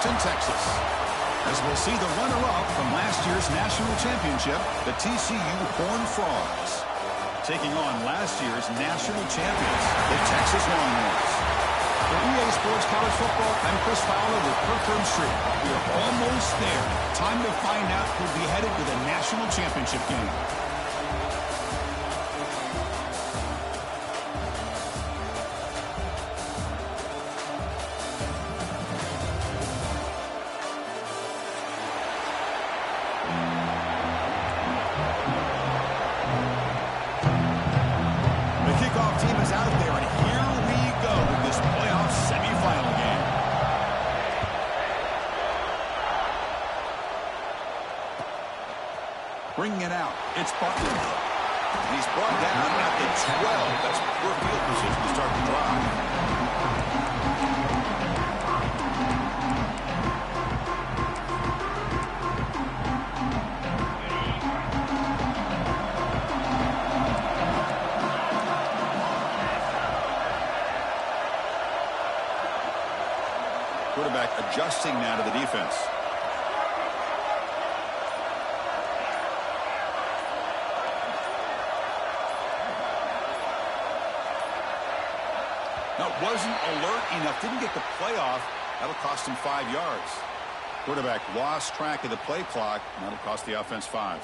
Houston, Texas. As we'll see the runner-up from last year's national championship, the TCU Horned Frogs, taking on last year's national champions, the Texas Longhorns. For EA Sports College Football, I'm Chris Fowler with Kirkland Street. We are almost there. Time to find out who'll be headed to the national championship game. Bringing it out. It's Butler. He's brought down at the 12. That's poor field position to start the drive. Quarterback adjusting now to the defense. No, wasn't alert enough. Didn't get the play off. That'll cost him 5 yards. Quarterback lost track of the play clock. That'll cost the offense 5.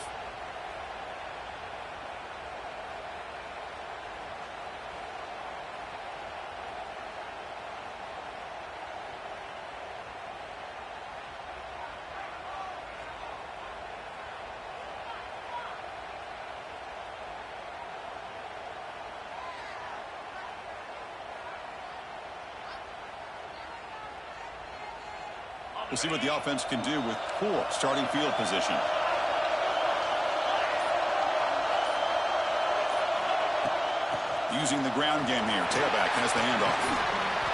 We'll see what the offense can do with poor starting field position. Using the ground game here. Tailback has the handoff.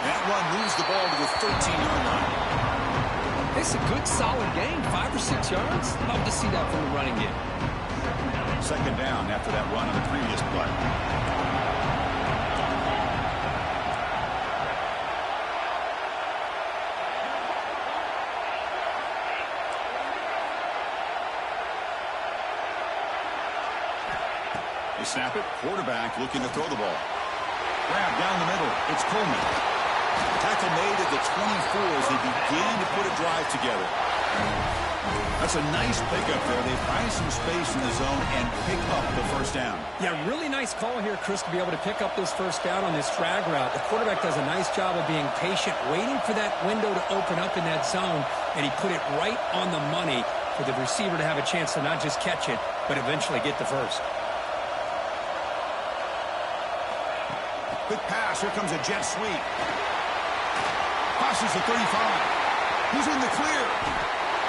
That one moves the ball to the 13-yard line. It's a good, solid game. 5 or 6 yards. Love to see that from the running game. Second down after that run on the previous play. They snap it. Quarterback looking to throw the ball. Grab down the middle. It's Coleman. Tackle made at the 24 as they begin to put a drive together. That's a nice pickup there. They find some space in the zone and pick up the first down. Yeah, really nice call here, Chris, to be able to pick up this first down on this drag route. The quarterback does a nice job of being patient, waiting for that window to open up in that zone, and he put it right on the money for the receiver to have a chance to not just catch it, but eventually get the first. Quick pass. Here comes a jet sweep. Passes the 35. Who's in the clear?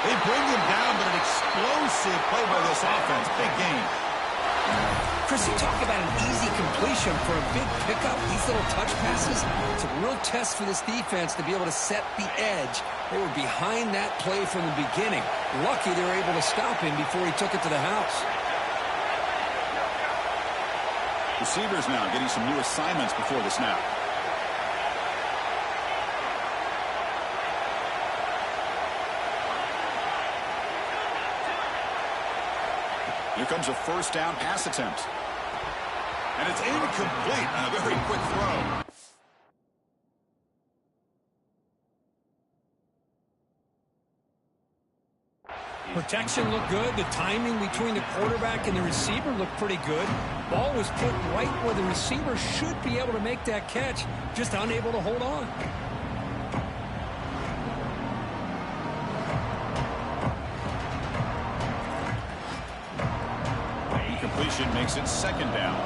They bring him down, but an explosive play by this offense. Big game. Chris, you talk about an easy completion for a big pickup. These little touch passes, it's a real test for this defense to be able to set the edge. They were behind that play from the beginning. Lucky they were able to stop him before he took it to the house. Receivers now getting some new assignments before the snap. Here comes a first down pass attempt. And it's incomplete on a very quick throw. Protection looked good. The timing between the quarterback and the receiver looked pretty good. Ball was put right where the receiver should be able to make that catch, just unable to hold on. Incompletion makes it second down.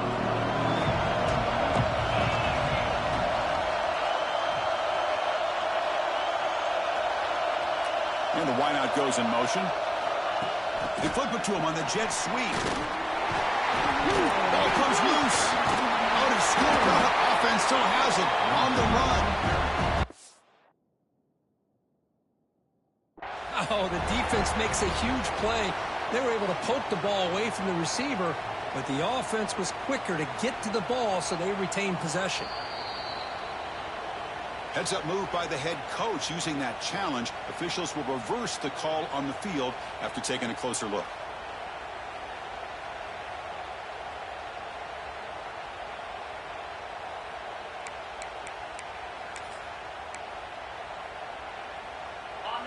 And the wideout goes in motion. They flip it to him on the jet sweep. Ball comes loose. Out of score. Offense still has it on the run. Oh, the defense makes a huge play. They were able to poke the ball away from the receiver, but the offense was quicker to get to the ball, so they retained possession. Heads-up move by the head coach. Using that challenge, officials will reverse the call on the field after taking a closer look.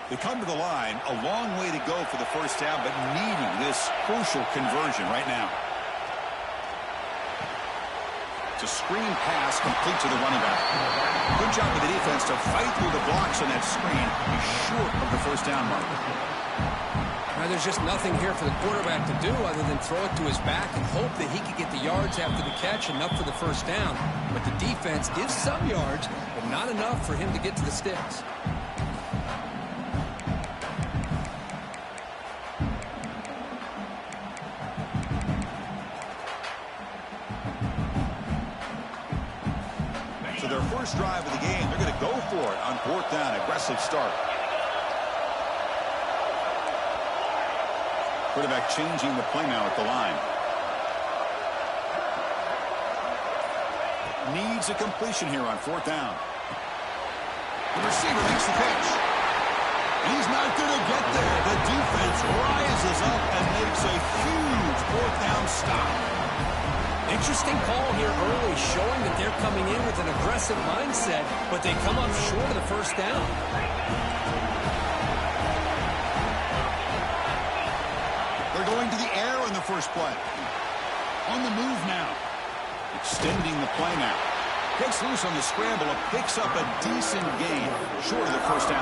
They come to the line, a long way to go for the first down, but needing this crucial conversion right now. It's a screen pass complete to the running back. Good job of the defense to fight through the blocks on that screen. He's short of the first down mark. Now, there's just nothing here for the quarterback to do other than throw it to his back and hope that he could get the yards after the catch, enough for the first down. But the defense gives some yards, but not enough for him to get to the sticks. So their first drive of the game, they're going to go for it on fourth down. Aggressive start. Quarterback changing the play now at the line. Needs a completion here on fourth down. The receiver makes the catch. He's not going to get there. The defense rises up and makes a huge fourth down stop. Interesting call here early, showing that they're coming in with an aggressive mindset, but they come up short of the first down. They're going to the air on the first play. On the move now. Extending the play now. Gets loose on the scramble and picks up a decent gain short of the first down.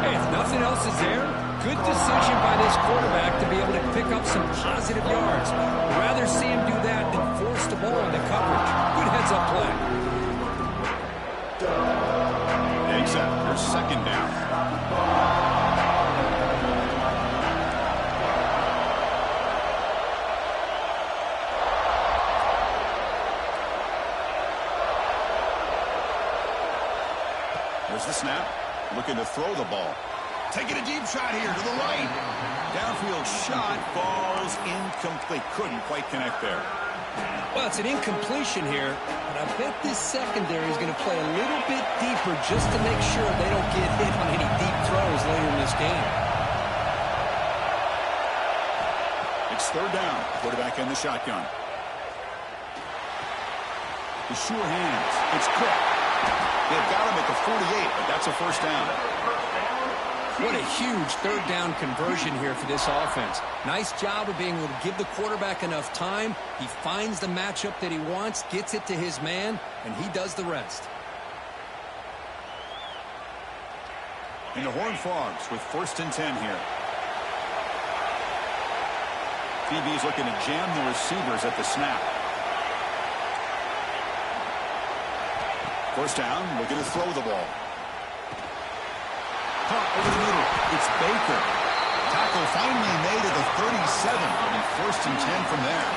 Hey, if nothing else is there, good decision by this quarterback to be able to pick up some positive yards. I'd rather see him do that than force the ball into coverage. Good heads-up play. Except for second down. There's the snap. Looking to throw the ball. Taking a deep shot here to the right. Downfield shot falls incomplete. Couldn't quite connect there. Well, it's an incompletion here, but I bet this secondary is going to play a little bit deeper just to make sure they don't get hit on any deep throws later in this game. It's third down. Quarterback in the shotgun. The sure hands. It's quick. They've got him at the 48, but that's a first down. What a huge third down conversion here for this offense. Nice job of being able to give the quarterback enough time. He finds the matchup that he wants, gets it to his man, and he does the rest. And the Horned Frogs with 1st and 10 here. DB is looking to jam the receivers at the snap. First down, looking to throw the ball. Caught over the middle. It's Baker. Tackle finally made at the 37. And 1st and 10 from there.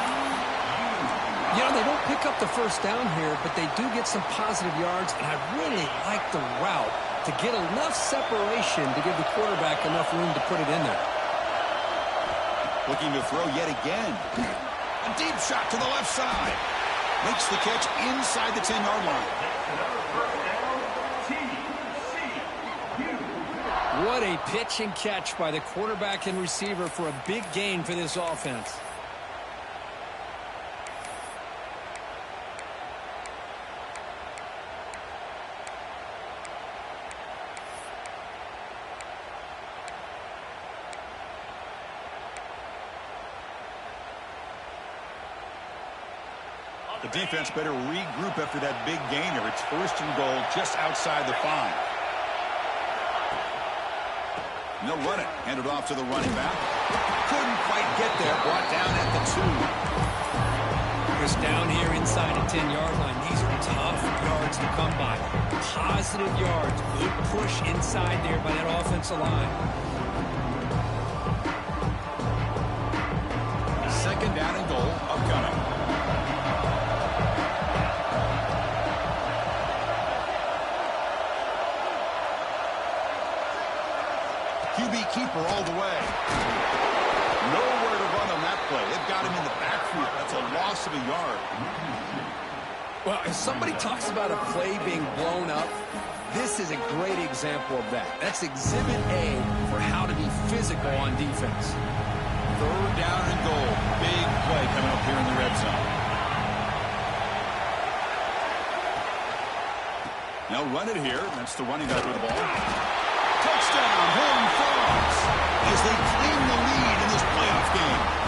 You know, they don't pick up the first down here, but they do get some positive yards, and I really like the route to get enough separation to give the quarterback enough room to put it in there. Looking to throw yet again. A deep shot to the left side. Makes the catch inside the 10-yard line. What a pitch and catch by the quarterback and receiver for a big gain for this offense. The defense better regroup after that big gainer. It's 1st and goal just outside the 5. No running. Handed off to the running back. Couldn't quite get there. Brought down at the 2. Just down here inside the 10-yard line. These are tough yards to come by. Positive yards. Good push inside there by that offensive line. 2nd down and goal upcoming. QB keeper all the way. Nowhere to run on that play. They've got him in the backfield. That's a loss of a yard. Well, if somebody talks about a play being blown up, this is a great example of that. That's Exhibit A for how to be physical on defense. 3rd down and goal. Big play coming up here in the red zone. Now run it here. That's the running back with the ball. Touchdown, Horned Frogs, as they claim the lead in this playoff game.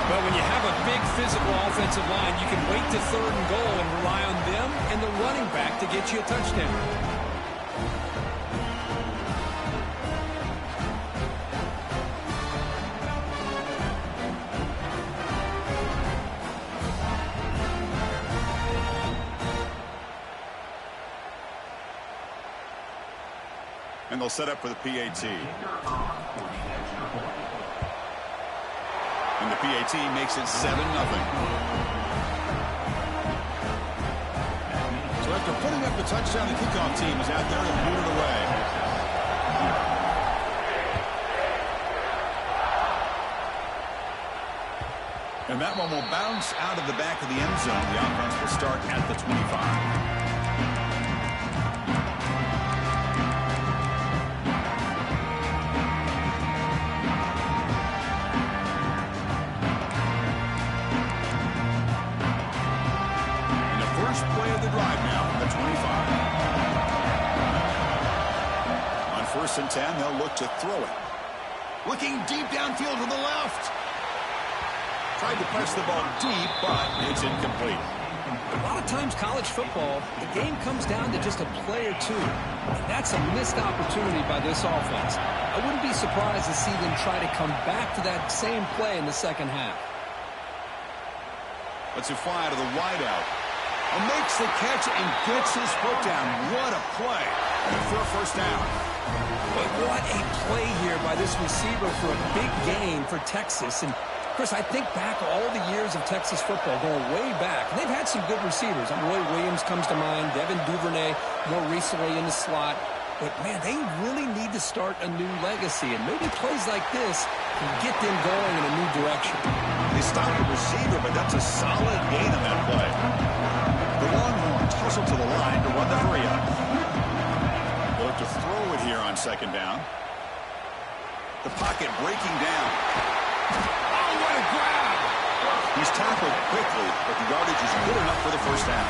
But when you have a big physical offensive line, you can wait to 3rd and goal and rely on them and the running back to get you a touchdown. And they'll set up for the PAT. And the PAT makes it 7-0. So after putting up the touchdown, the kickoff team is out there and boot it away. And that one will bounce out of the back of the end zone. The offense will start at the 25. Play of the drive now from the 25. On 1st and 10, they'll look to throw it. Looking deep downfield to the left. Tried to press the ball deep, but it's incomplete. A lot of times college football, the game comes down to just a play or two. And that's a missed opportunity by this offense. I wouldn't be surprised to see them try to come back to that same play in the second half. Let's fly to the wideout. And makes the catch and gets his foot down. What a play. And for a 1st down. But what a play here by this receiver for a big gain for Texas. And, Chris, I think back all the years of Texas football, going way back. And they've had some good receivers. Roy Williams comes to mind. Devin Duvernay more recently in the slot. But, man, they really need to start a new legacy. And maybe plays like this can get them going in a new direction. They stopped the receiver, but that's a solid gain on that play. The Longhorns hustle to the line to run the hurry up. They'll look to throw it here on 2nd down. The pocket breaking down. Oh, what a grab! He's tackled quickly, but the yardage is good enough for the 1st down.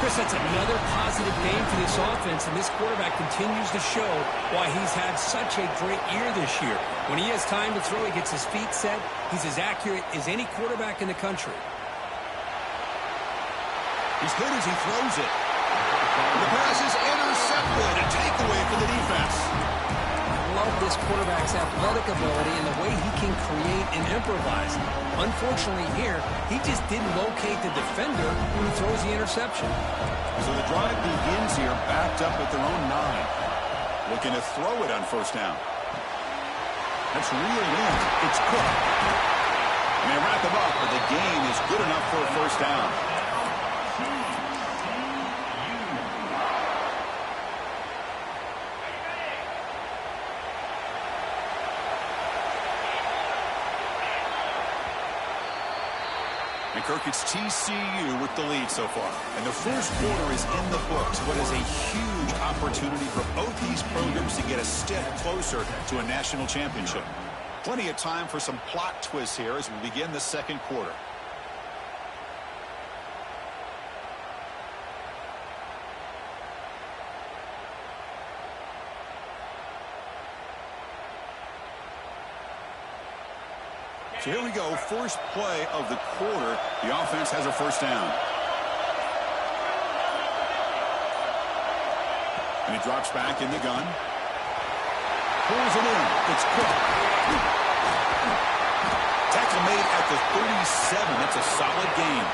Chris, that's another positive game for this offense, and this quarterback continues to show why he's had such a great year this year. When he has time to throw, he gets his feet set. He's as accurate as any quarterback in the country. He's good as he throws it. The pass is intercepted. A takeaway for the defense. I love this quarterback's athletic ability and the way he can create and improvise. Unfortunately here, he just didn't locate the defender when he throws the interception. So the drive begins here backed up at their own 9. Looking to throw it on 1st down. That's reeled in. It's Cook. And they wrap him up, but the gain is good enough for a 1st down. And Kirk, it's TCU with the lead so far. And the 1st quarter is in the books. What is a huge opportunity for both these programs to get a step closer to a national championship. Plenty of time for some plot twists here as we begin the 2nd quarter. So here we go, first play of the quarter. The offense has a 1st down. And he drops back in the gun. Pulls it in. It's Cook. Tackle made at the 37. That's a solid gain.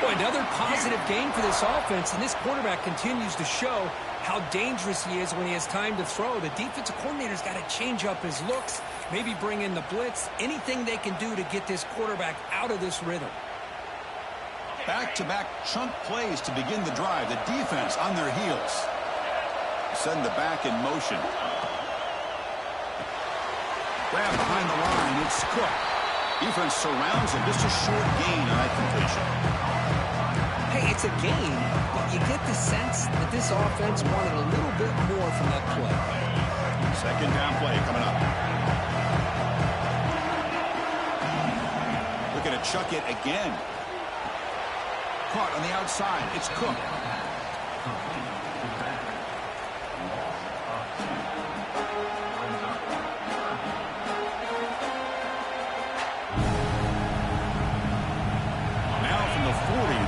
Boy, another positive game for this offense, and this quarterback continues to show how dangerous he is when he has time to throw. The defensive coordinator's got to change up his looks, maybe bring in the blitz, anything they can do to get this quarterback out of this rhythm. Back-to-back chunk plays to begin the drive. The defense on their heels. Send the back in motion. Grab behind the line. It's Cook. Defense surrounds him. Just a short gain on that completion. Hey, it's a game, but you get the sense that this offense wanted a little bit more from that play. Second down play coming up. Looking to chuck it again. Caught on the outside. It's Cook.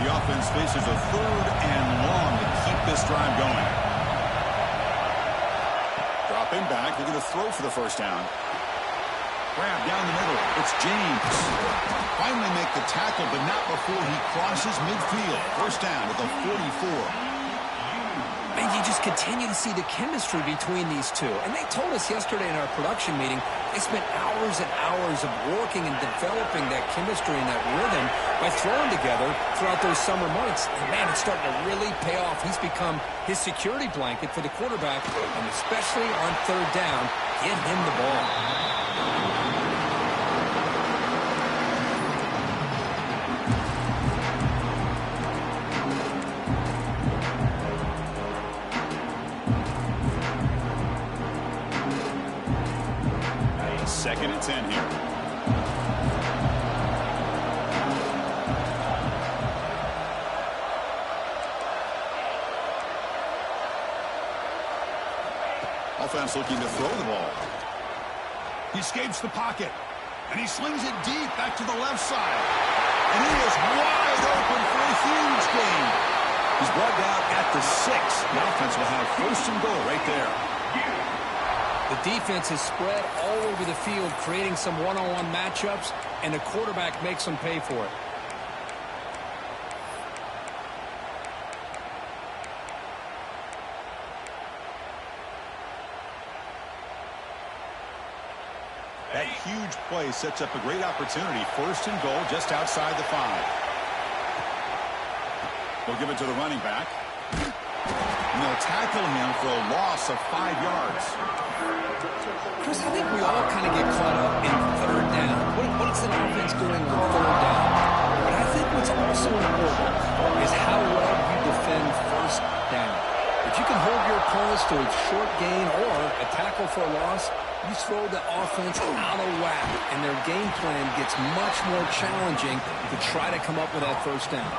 The offense faces a third and long to keep this drive going. Dropping back. They're going to throw for the first down. Grab down the middle. It's James. Finally make the tackle, but not before he crosses midfield. First down at the 44. And you just continue to see the chemistry between these two. And they told us yesterday in our production meeting, they spent hours and hours of working and developing that chemistry and that rhythm by throwing together throughout those summer months. And man, it's starting to really pay off. He's become his security blanket for the quarterback, and especially on third down, get him the ball. Second and 10 here. Offense looking to throw the ball. He escapes the pocket, and he slings it deep back to the left side. And he is wide open for a huge gain. He's brought down at the 6. The offense will have first and goal right there. The defense is spread all over the field, creating some one-on-one matchups, and the quarterback makes them pay for it. That huge play sets up a great opportunity. First and goal just outside the 5. They'll give it to the running back. And they'll tackle him for a loss of 5 yards. Chris, I think we all kind of get caught up in third down. What is an offense doing on third down? But I think what's also important is how well you defend first down. If you can hold your opponents to a short gain or a tackle for a loss, you throw the offense out of whack, and their game plan gets much more challenging to try to come up with that first down.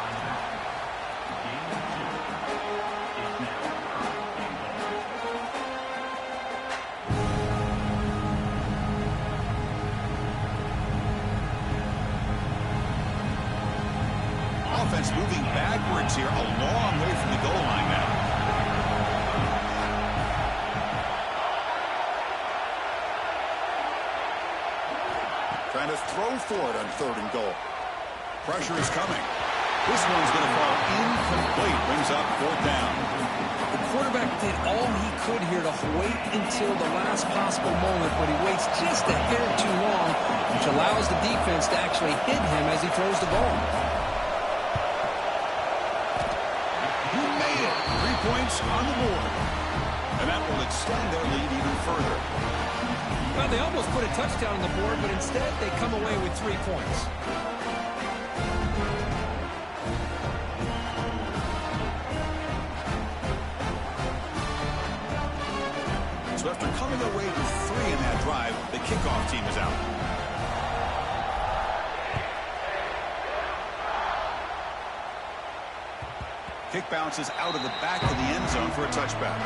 Offense moving backwards here, a long way from the goal line now. Trying to throw for it on third and goal. Pressure is coming. This one's going to fall incomplete. Brings up fourth down. The quarterback did all he could here to wait until the last possible moment, but he waits just a hair too long, which allows the defense to actually hit him as he throws the ball. He made it. 3 points on the board. And that will extend their lead even further. Well, they almost put a touchdown on the board, but instead they come away with 3 points. So after coming away with 3 in that drive, the kickoff team is out. Kick bounces out of the back of the end zone for a touchback.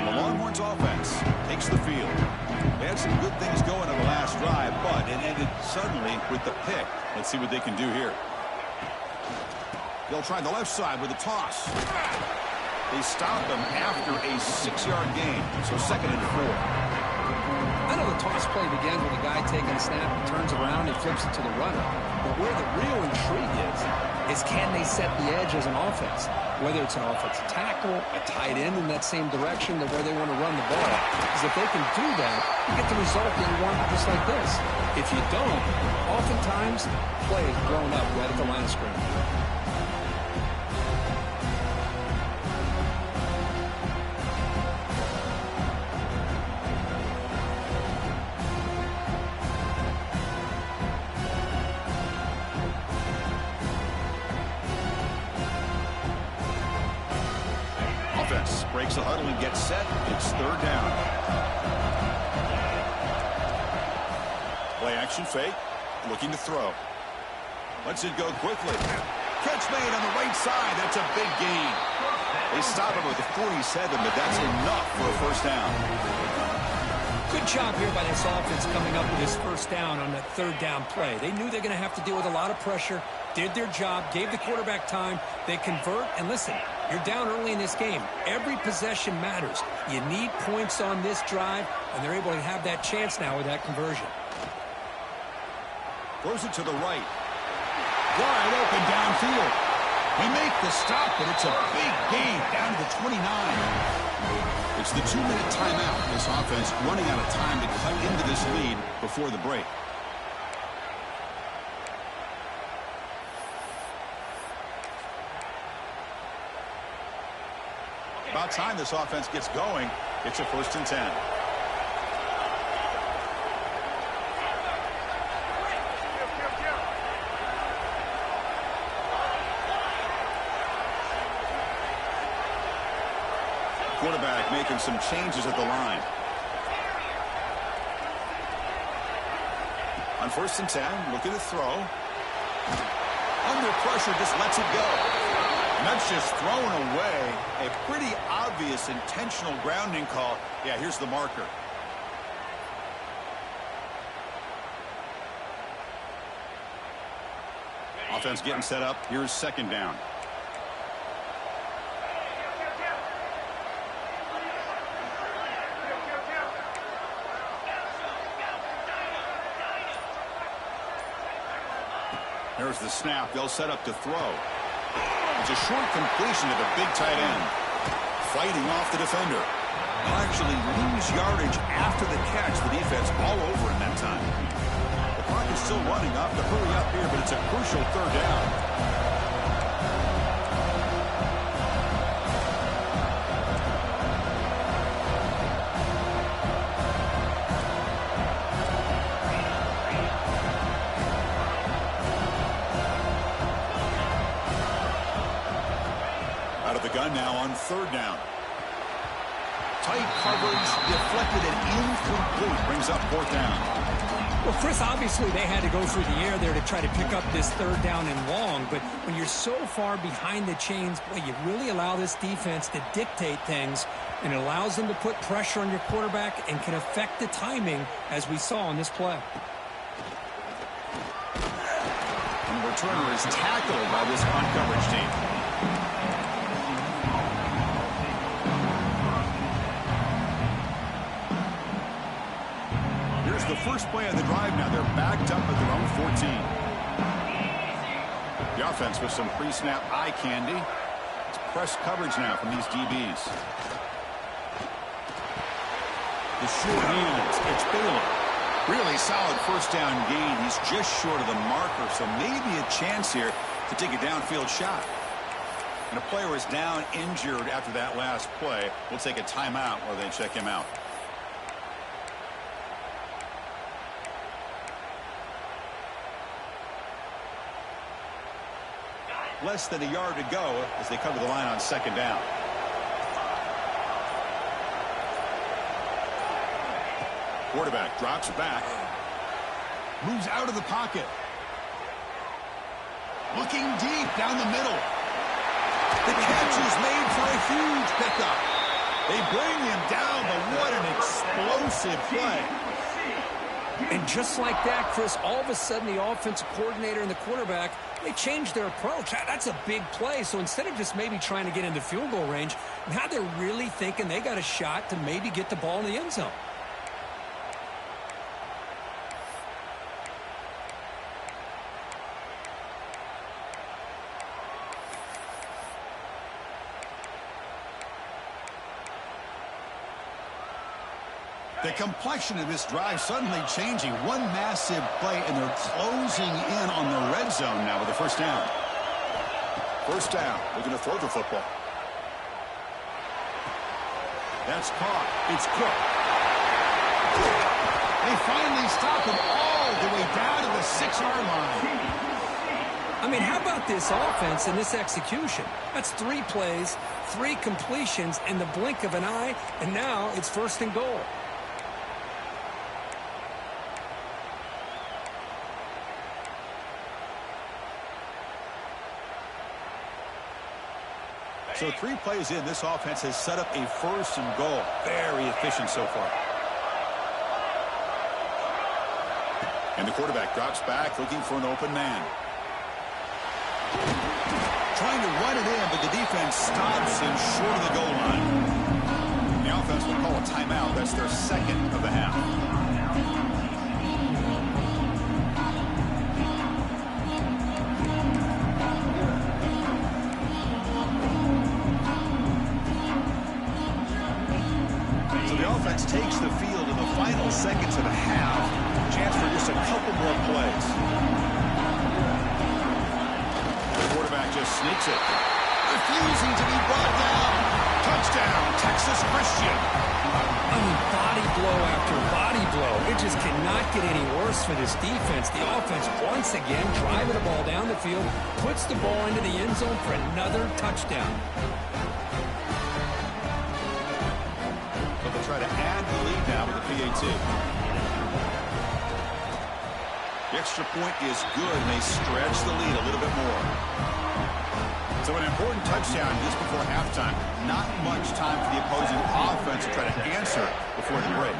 The Longhorns offense takes the field. They had some good things going on the last drive, but it ended suddenly with the pick. Let's see what they can do here. They'll try the left side with a toss. They stop him after a 6-yard gain, so second and 4. I know the toss play begins with a guy taking a snap and turns around and flips it to the runner. But where the real intrigue is can they set the edge as an offense? Whether it's an offensive tackle, a tight end in that same direction to where they want to run the ball. Because if they can do that, you get the result you want just like this. If you don't, oftentimes, play is blown up right at the line of scrimmage. breaks the huddle and gets set. It's third down. Play action fake. Looking to throw. Lets it go quickly. Catch made on the right side. That's a big gain. They stop him with the 47, but that's enough for a first down. Good job here by this offense coming up with this first down on that third down play. They knew they're going to have to deal with a lot of pressure, did their job, gave the quarterback time. They convert, and listen, you're down early in this game. Every possession matters. You need points on this drive, and they're able to have that chance now with that conversion. Throws it to the right. Wide open downfield. They make the stop, but it's a big gain down to the 29. It's the 2-minute timeout. This offense running out of time to cut into this lead before the break. About time this offense gets going. It's a 1st and 10. Quarterback making some changes at the line. On 1st and 10, looking to throw. Under pressure, just lets it go. And that's just thrown away. A pretty obvious intentional grounding call. Yeah, here's the marker. Offense getting set up. Here's 2nd down. There's the snap. They'll set up to throw. It's a short completion to the big tight end. Fighting off the defender. They'll actually lose yardage after the catch. The defense all over in that time. The clock is still running. Off to hurry up here, but it's a crucial 3rd down. Gun now on 3rd down. Tight coverage, deflected and incomplete. Brings up 4th down. Well, Chris, obviously they had to go through the air there to try to pick up this 3rd down and long, but when you're so far behind the chains, boy, you really allow this defense to dictate things, and it allows them to put pressure on your quarterback and can affect the timing, as we saw in this play. And the returner is tackled by this punt coverage team. The first play of the drive now. They're backed up at their own 14. The offense with some pre-snap eye candy. It's press coverage now from these DBs. The short hands. It's Baylor. Really solid 1st down gain. He's just short of the marker, so maybe a chance here to take a downfield shot. And a player is down injured after that last play. We'll take a timeout while they check him out. Less than a yard to go as they come to the line on 2nd down. Quarterback drops back. Moves out of the pocket. Looking deep down the middle. The catch is made for a huge pickup. They bring him down, but what an explosive play. And just like that, Chris, all of a sudden the offensive coordinator and the quarterback, they changed their approach. That's a big play. So instead of just maybe trying to get into field goal range, now they're really thinking they got a shot to maybe get the ball in the end zone. The complexion of this drive suddenly changing. One massive play, and they're closing in on the red zone now with the 1st down. 1st down. Looking to throw the football. That's caught. It's Cook. They finally stop him all the way down to the 6-yard line. I mean, how about this offense and this execution? That's 3 plays, 3 completions in the blink of an eye, and now it's 1st and goal. So 3 plays in, this offense has set up a 1st and goal. Very efficient so far. And the quarterback drops back, looking for an open man. Trying to run it in, but the defense stops him short of the goal line. The offense will call a timeout. That's their 2nd of the half. So the offense takes the field in the final seconds of the half. Chance for just a couple more plays. The quarterback just sneaks it. Refusing to be brought down. Touchdown, Texas Christian. I mean, body blow after body blow. It just cannot get any worse for this defense. The offense, once again, driving the ball down the field, puts the ball into the end zone for another touchdown. So they'll try to add the lead now with the PAT. The extra point is good, and they stretch the lead a little bit more. So an important touchdown just before halftime. Not much time for the opposing offense to try to answer before the break.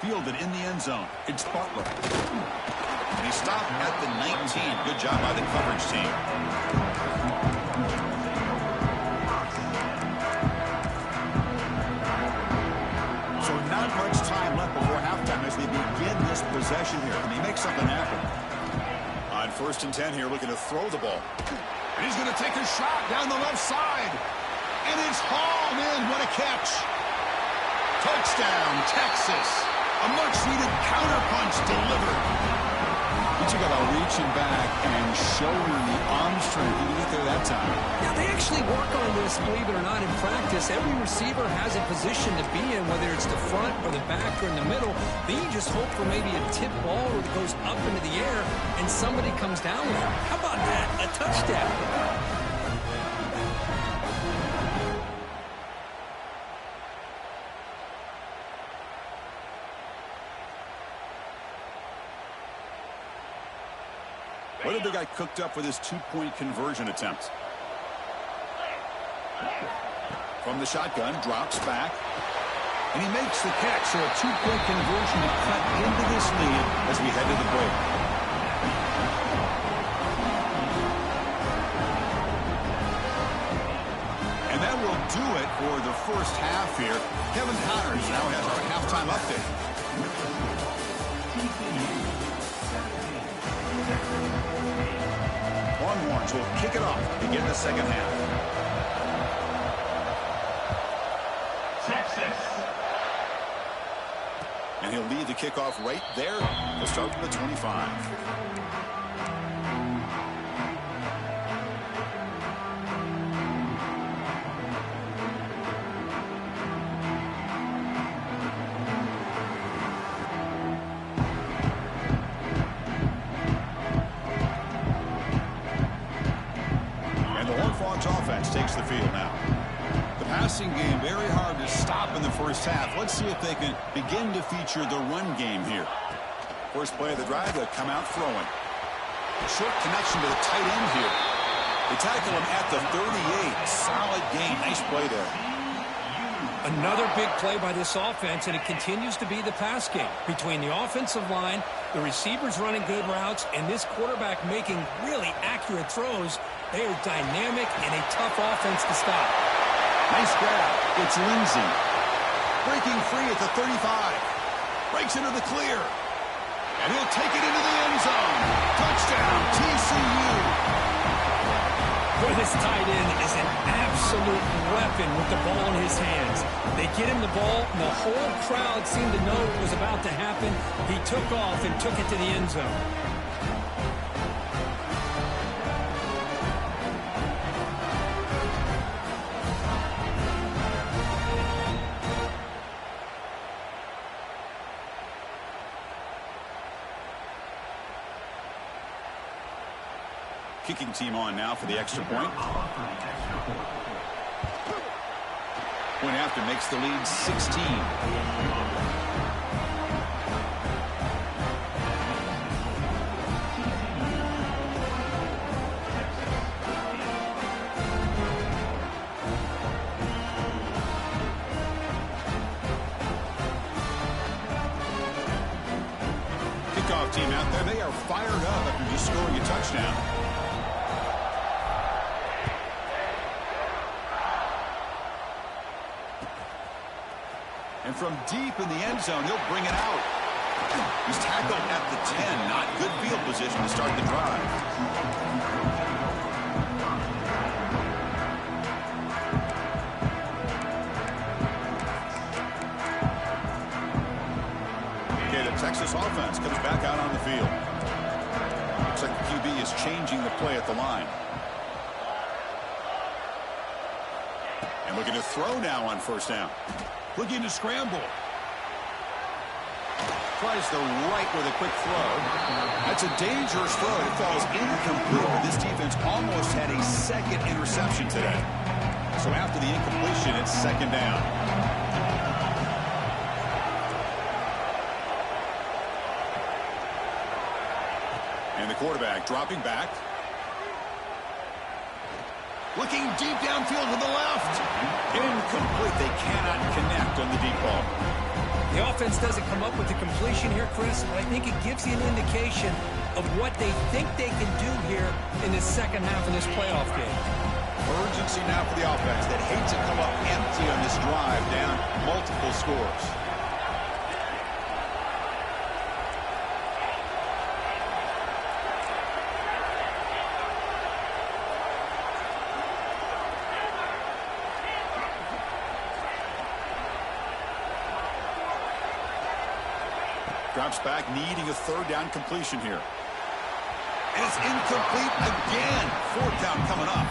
Fielded in the end zone. It's Butler. And he stopped at the 19. Good job by the coverage team. Not much time left before halftime as they begin this possession here. Can he make something happen? On 1st and 10 here, looking to throw the ball. And he's going to take a shot down the left side. And it's hauled in. What a catch. Touchdown, Texas. A much-needed counterpunch delivered. He took about reaching back and showing the arm strength. He didn't get there that time. Yeah, they actually work on this, believe it or not, in practice. Every receiver has a position to be in, whether it's the front or the back or in the middle. Then you just hope for maybe a tip ball that goes up into the air and somebody comes down with it. How about that? A touchdown. What have they got cooked up with his 2-point conversion attempt? From the shotgun, drops back. And he makes the catch, so a 2-point conversion to cut into this lead as we head to the break. And that will do it for the first half here. Kevin Connors now has our halftime update. Longhorns will kick it off to begin the 2nd half. Texas. And he'll lead the kickoff right there. He'll start from the 25. Takes the field now. The passing game very hard to stop in the first half. Let's see if they can begin to feature the run game here. First play of the drive, they'll come out throwing. Short connection to the tight end here. They tackle him at the 38. Solid gain. Nice play there. Another big play by this offense, and it continues to be the pass game. Between the offensive line, the receivers running good routes, and this quarterback making really accurate throws, they are dynamic and a tough offense to stop. Nice grab. It's Lindsey. Breaking free at the 35. Breaks into the clear. And he'll take it into the end zone. Touchdown, TCU. Boy, this tight end is an absolute weapon with the ball in his hands. They get him the ball, and the whole crowd seemed to know what was about to happen. He took off and took it to the end zone. Kicking team on now for the extra point. Point after makes the lead 16. Kickoff team out there, they are fired up after just scoring a touchdown. And from deep in the end zone, he'll bring it out. He's tackled at the 10. Not good field position to start the drive. Okay, the Texas offense comes back out on the field. Looks like the QB is changing the play at the line. And looking to throw now on first down. Looking to scramble. Tries the right with a quick throw. That's a dangerous throw. It falls incomplete, but this defense almost had a second interception today. So after the incompletion, it's second down. And the quarterback dropping back. Looking deep downfield with the left. Incomplete. They cannot connect on the deep ball. The offense doesn't come up with the completion here, Chris, but I think it gives you an indication of what they think they can do here in the second half of this playoff game. Urgency now for the offense that hates to come up empty on this drive, down multiple scores. Drops back, needing a third down completion here. And it's incomplete again. Fourth down coming up.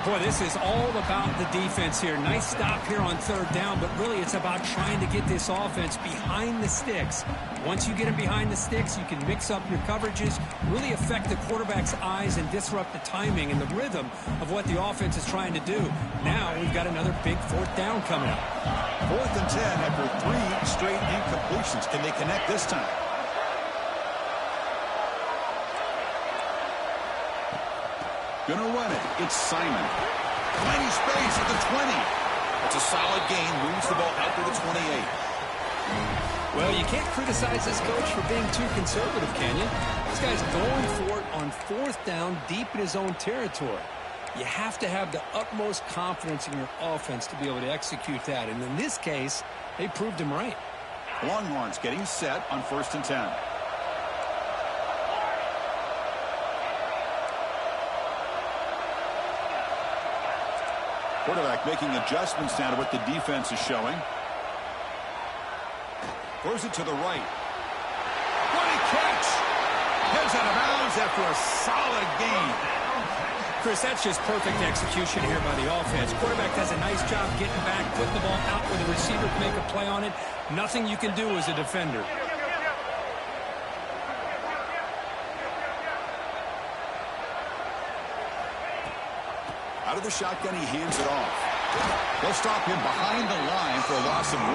Boy, this is all about the defense here. Nice stop here on third down, but really it's about trying to get this offense behind the sticks. Once you get them behind the sticks, you can mix up your coverages, really affect the quarterback's eyes and disrupt the timing and the rhythm of what the offense is trying to do. Now we've got another big fourth down coming up. 4th and 10 after 3 straight incompletions. Can they connect this time? Gonna run it. It's Simon. Plenty space at the 20. It's a solid gain. Moves the ball out to the 28. Well, you can't criticize this coach for being too conservative, can you? This guy's going for it on fourth down deep in his own territory. You have to have the utmost confidence in your offense to be able to execute that. And in this case, they proved him right. Longhorns getting set on 1st and 10. Quarterback making adjustments now to what the defense is showing. Throws it to the right. What a catch! Heads out of bounds after a solid gain. Chris, that's just perfect execution here by the offense. Quarterback does a nice job getting back, putting the ball out where the receiver can make a play on it. Nothing you can do as a defender. Out of the shotgun, he hands it off. They'll stop him behind the line for a loss of 1.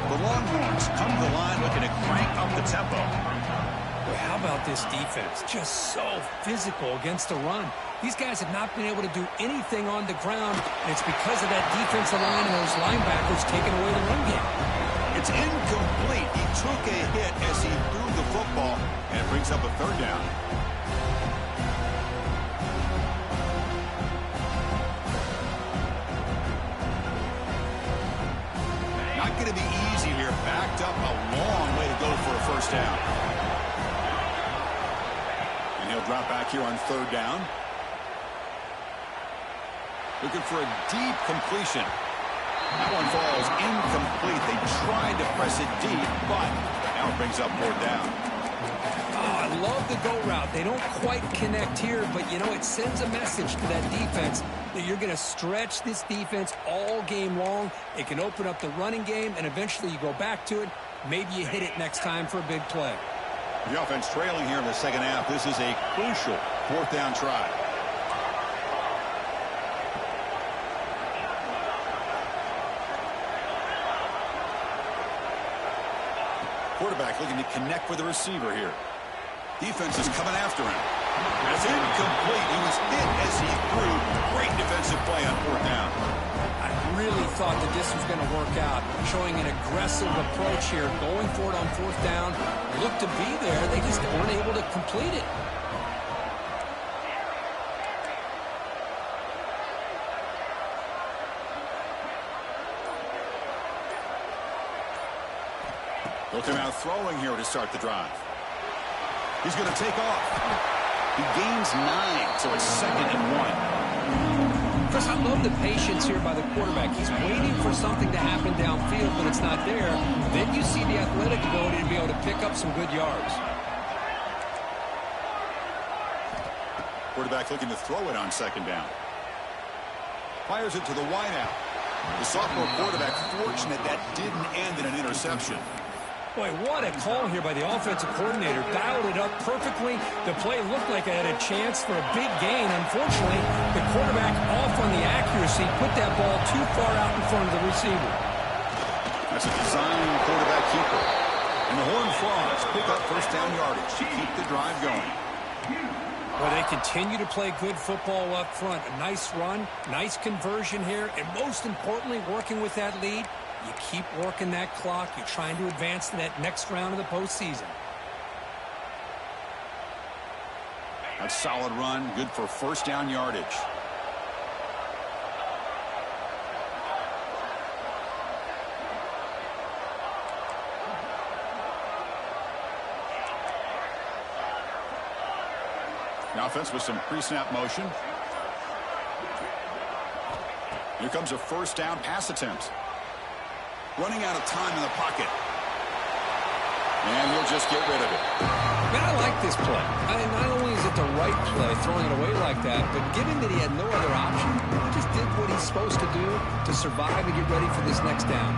The Longhorns come to the line looking to crank up the tempo. Boy, how about this defense? Just so physical against the run. These guys have not been able to do anything on the ground, and it's because of that defensive line and those linebackers taking away the run game. It's incomplete. He took a hit as he threw the football, and it brings up a third down. Not going to be easy here. Backed up a long way to go for a first down. And he'll drop back here on third down. Looking for a deep completion. That one falls incomplete. They tried to press it deep, but now it brings up fourth down. Oh, I love the go route. They don't quite connect here, but, you know, it sends a message to that defense that you're going to stretch this defense all game long. It can open up the running game, and eventually you go back to it. Maybe you hit it next time for a big play. The offense trailing here in the second half. This is a crucial 4th down try. Quarterback looking to connect with the receiver here. Defense is coming after him. That's incomplete. He was hit as he threw. Great defensive play on 4th down. I really thought that this was going to work out, showing an aggressive approach here, going for it on 4th down. Looked to be there. They just weren't able to complete it. Looking out throwing here to start the drive. He's going to take off. He gains 9, so it's 2nd and 1. Chris, I love the patience here by the quarterback. He's waiting for something to happen downfield, but it's not there. Then you see the athletic ability to be able to pick up some good yards. Quarterback looking to throw it on 2nd down. Fires it to the wideout. The sophomore quarterback fortunate that didn't end in an interception. Boy, what a call here by the offensive coordinator. Dialed it up perfectly. The play looked like it had a chance for a big gain. Unfortunately, the quarterback off on the accuracy, put that ball too far out in front of the receiver. That's a design quarterback keeper. And the Horned Frogs pick up 1st down yardage to keep the drive going. Well, they continue to play good football up front. A nice run, nice conversion here, and most importantly, working with that lead. You keep working that clock. You're trying to advance to that next round of the postseason. A solid run, good for 1st down yardage. The offense with some pre-snap motion. Here comes a 1st down pass attempt. Running out of time in the pocket. And he'll just get rid of it. Man, I like this play. Not only is it the right play, throwing it away like that, but given that he had no other option, he just did what he's supposed to do to survive and get ready for this next down.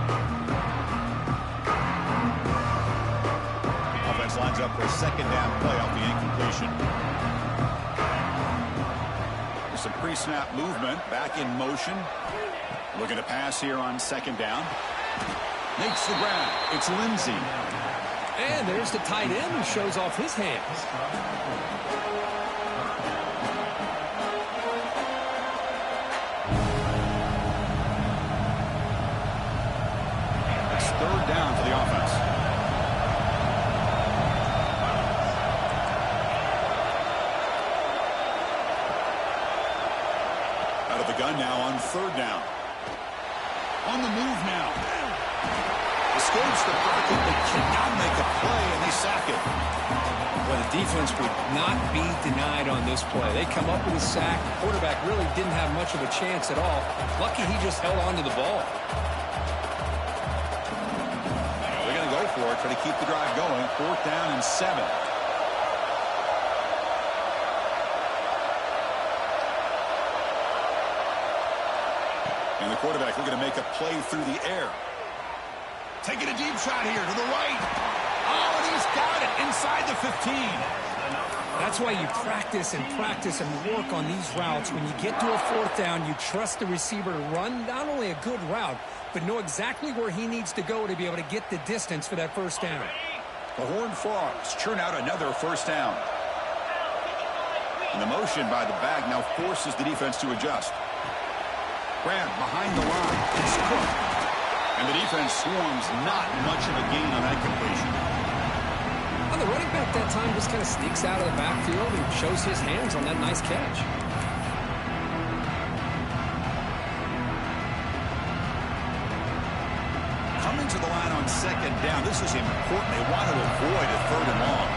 Offense lines up for a 2nd down play off the incompletion. There's some pre-snap movement, back in motion. Looking to pass here on 2nd down. Makes the grab. It's Lindsey. And there's the tight end who shows off his hands. It's 3rd down for the offense. Out of the gun now on 3rd down. On the move now. Escapes the pocket, but cannot make a play, and they sack it. Well, the defense would not be denied on this play. They come up with a sack. The quarterback really didn't have much of a chance at all. Lucky he just held on to the ball. They're going to go for it, try to keep the drive going. 4th down and 7. And the quarterback looking to make a play through the air. Taking a deep shot here to the right. Oh, and he's got it inside the 15. That's why you practice and work on these routes. When you get to a 4th down, you trust the receiver to run not only a good route, but know exactly where he needs to go to be able to get the distance for that 1st down. The Horned Frogs churn out another 1st down. And the motion by the back now forces the defense to adjust. Grab behind the line. It's Cook. And the defense swarms, not much of a gain on that completion. Well, the running back that time just kind of sneaks out of the backfield and shows his hands on that nice catch. Coming to the line on 2nd down. This is important. They want to avoid a 3rd and long.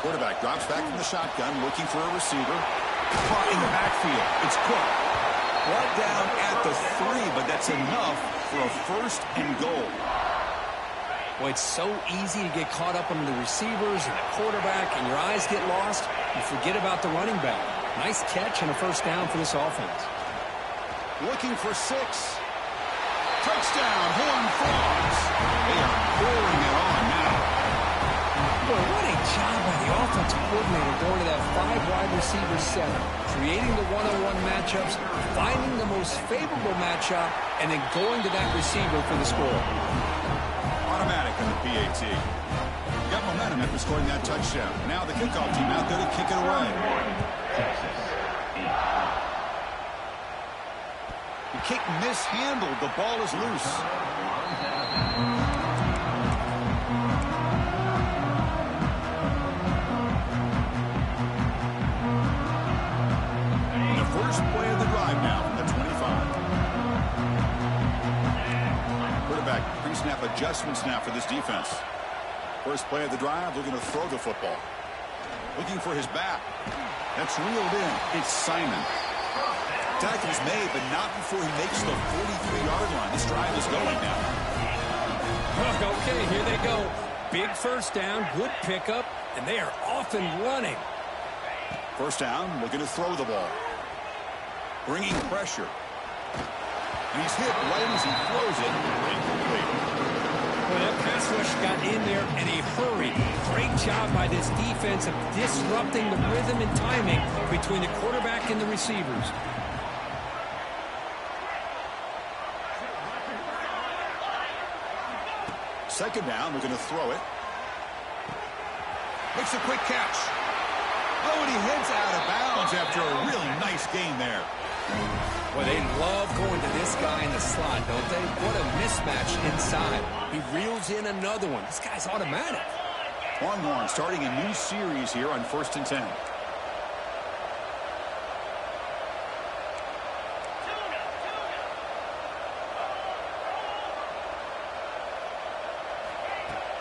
Quarterback drops back from the shotgun, looking for a receiver. Caught in the backfield. It's Cook. Brought down at the 3, but that's enough for a 1st and goal. Well, it's so easy to get caught up on the receivers and the quarterback, and your eyes get lost. You forget about the running back. Nice catch and a 1st down for this offense. Looking for 6. Touchdown, Horned Frogs. They are pouring it on now. Boy, what a job by the offensive coordinator going to that 5-wide receiver setup, creating the one-on-one matchups, finding the most favorable matchup, and then going to that receiver for the score. Automatic on the PAT. Got momentum after scoring that touchdown. Now the kickoff team out there to kick it away. The kick mishandled. The ball is loose. First play of the drive now from the 25. Quarterback pre-snap adjustments now for this defense. First play of the drive, looking to throw the football. Looking for his back. That's reeled in. It's Simon. Tackle is made, but not before he makes the 43-yard line. This drive is going now. Okay, here they go. Big first down, good pickup, and they are off and running. First down, looking to throw the ball. Bringing pressure. And he's hit right as he throws it. Incomplete. Well, that pass rush got in there in a hurry. Great job by this defense of disrupting the rhythm and timing between the quarterback and the receivers. Second down, looking to throw it. Makes a quick catch. Oh, and he heads out of bounds after a really nice gain there. Well, they love going to this guy in the slot, don't they? What a mismatch inside. He reels in another one. This guy's automatic. Longhorn starting a new series here on 1st and 10.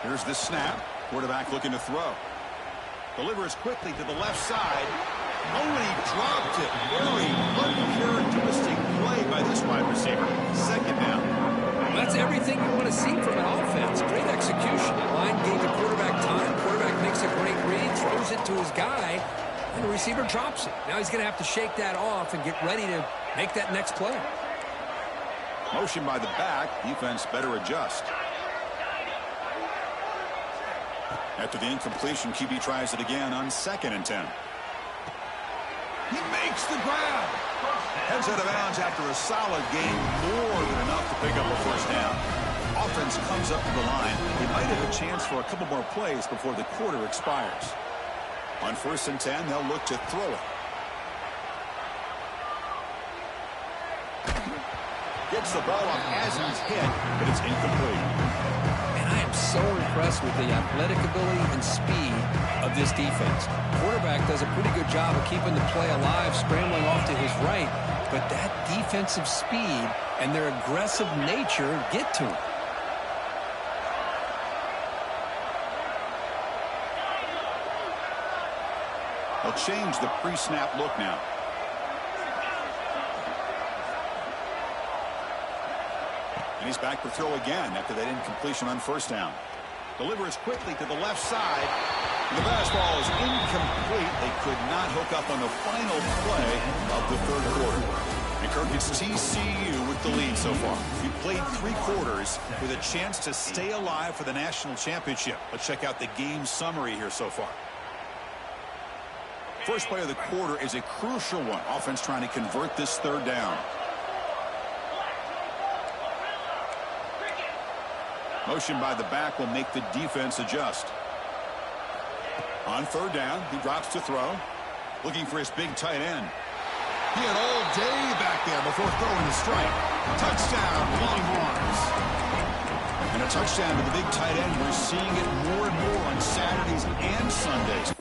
Here's the snap. Quarterback looking to throw. Delivers quickly to the left side. Oh, and he dropped it. Very uncharacteristic play by this wide receiver. Second down. That's everything you want to see from an offense. Great execution. Line gave the quarterback time. Quarterback makes a great read, throws it to his guy, and the receiver drops it. Now he's going to have to shake that off and get ready to make that next play. Motion by the back. Defense better adjust. After the incompletion, QB tries it again on 2nd and 10. He makes the grab. Heads out of bounds after a solid gain, more than enough to pick up a first down. Offense comes up to the line. He might have a chance for a couple more plays before the quarter expires. On 1st and 10, they'll look to throw it. Gets the ball off as he's hit, but it's incomplete. So impressed with the athletic ability and speed of this defense. Quarterback does a pretty good job of keeping the play alive, scrambling off to his right, but that defensive speed and their aggressive nature get to him. They'll change the pre-snap look now. And he's back to throw again after that incompletion on 1st down. Delivers quickly to the left side. The fastball is incomplete. They could not hook up on the final play of the 3rd quarter. And Kirk, it's TCU with the lead so far. We played 3 quarters with a chance to stay alive for the national championship. Let's check out the game summary here so far. First play of the quarter is a crucial one. Offense trying to convert this 3rd down. Motion by the back will make the defense adjust. On 3rd down, he drops to throw. Looking for his big tight end. He had all day back there before throwing the strike. Touchdown, Longhorns. And a touchdown to the big tight end. We're seeing it more and more on Saturdays and Sundays.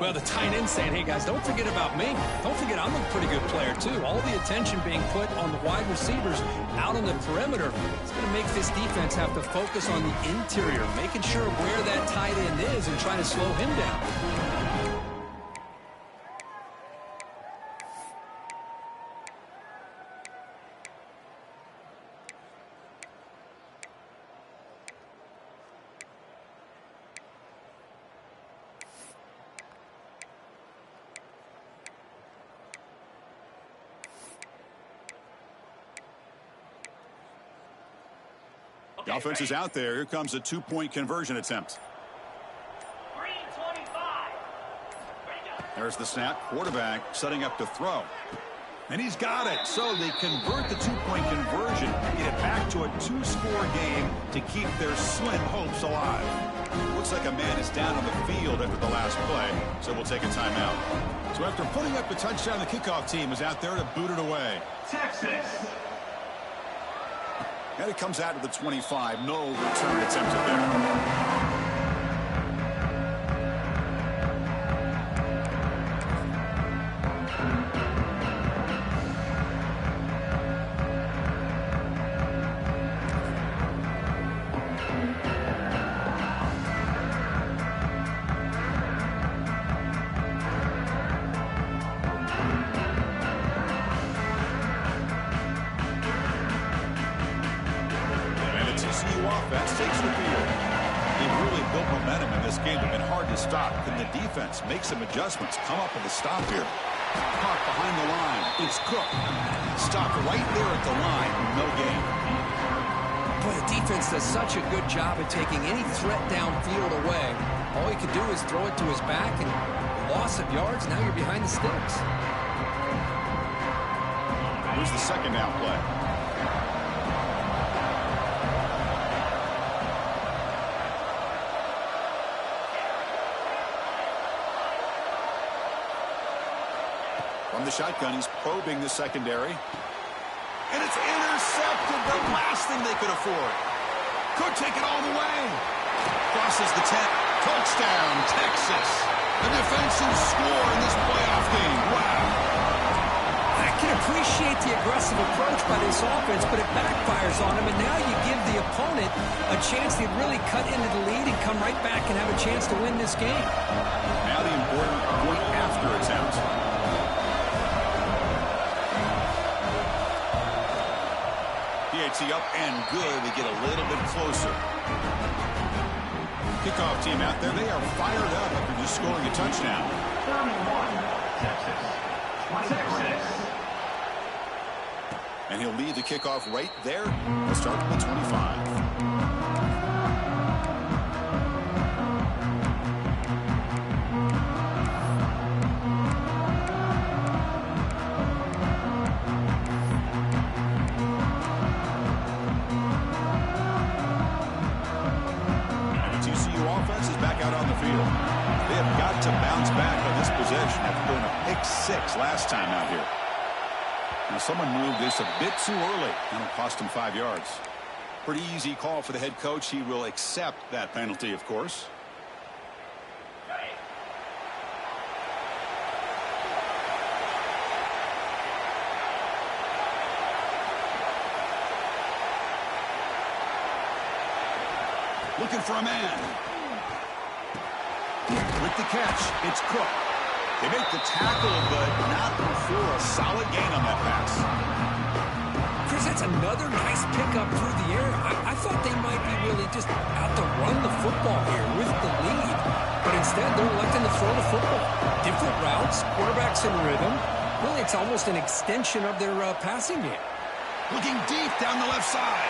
Well, the tight end saying, hey, guys, don't forget about me. Don't forget I'm a pretty good player, too. All the attention being put on the wide receivers out on the perimeter. It's going to make this defense have to focus on the interior, making sure where that tight end is and trying to slow him down. The offense is out there. Here comes a two-point conversion attempt. 3:25. There's the snap. Quarterback setting up to throw. And he's got it. So they convert the two-point conversion and get it back to a two-score game to keep their slim hopes alive. Looks like a man is down on the field after the last play, so we'll take a timeout. So after putting up a touchdown, the kickoff team is out there to boot it away. Texas. And it comes out to the 25. No return attempted there. TCU offense takes the field. They've really built momentum in this game. It's been hard to stop. Can the defense make some adjustments? Come up with a stop here. Caught behind the line. It's Cook. Stopped right there at the line. No gain. Boy, the defense does such a good job at taking any threat downfield away. All he could do is throw it to his back, and loss of yards. Now you're behind the sticks. Here's the second down play. From the shotgun, he's probing the secondary. And it's intercepted, the last thing they could afford. Could take it all the way. Crosses the 10. Touchdown, Texas. A defensive score in this playoff game. Wow. I can appreciate the aggressive approach by this offense, but it backfires on him, and now you give the opponent a chance to really cut into the lead and come right back and have a chance to win this game. Now the important point after attempt. PAT up and good. They get a little bit closer. Kickoff team out there. They are fired up after just scoring a touchdown. 31, Texas. 26. And he'll lead the kickoff right there. We'll start at the 25. They have got to bounce back on this possession after doing a pick six last time out here. Now someone moved this a bit too early. That'll cost him 5 yards. Pretty easy call for the head coach. He will accept that penalty, of course. Looking for a man. With the catch, it's Cook. They make the tackle, but not before a solid gain on that pass. Chris, that's another nice pickup through the air. I thought they might be really just out to run the football here with the lead. But instead, they're electing to throw the football. Different routes, quarterbacks in rhythm. Really, it's almost an extension of their passing game. Looking deep down the left side.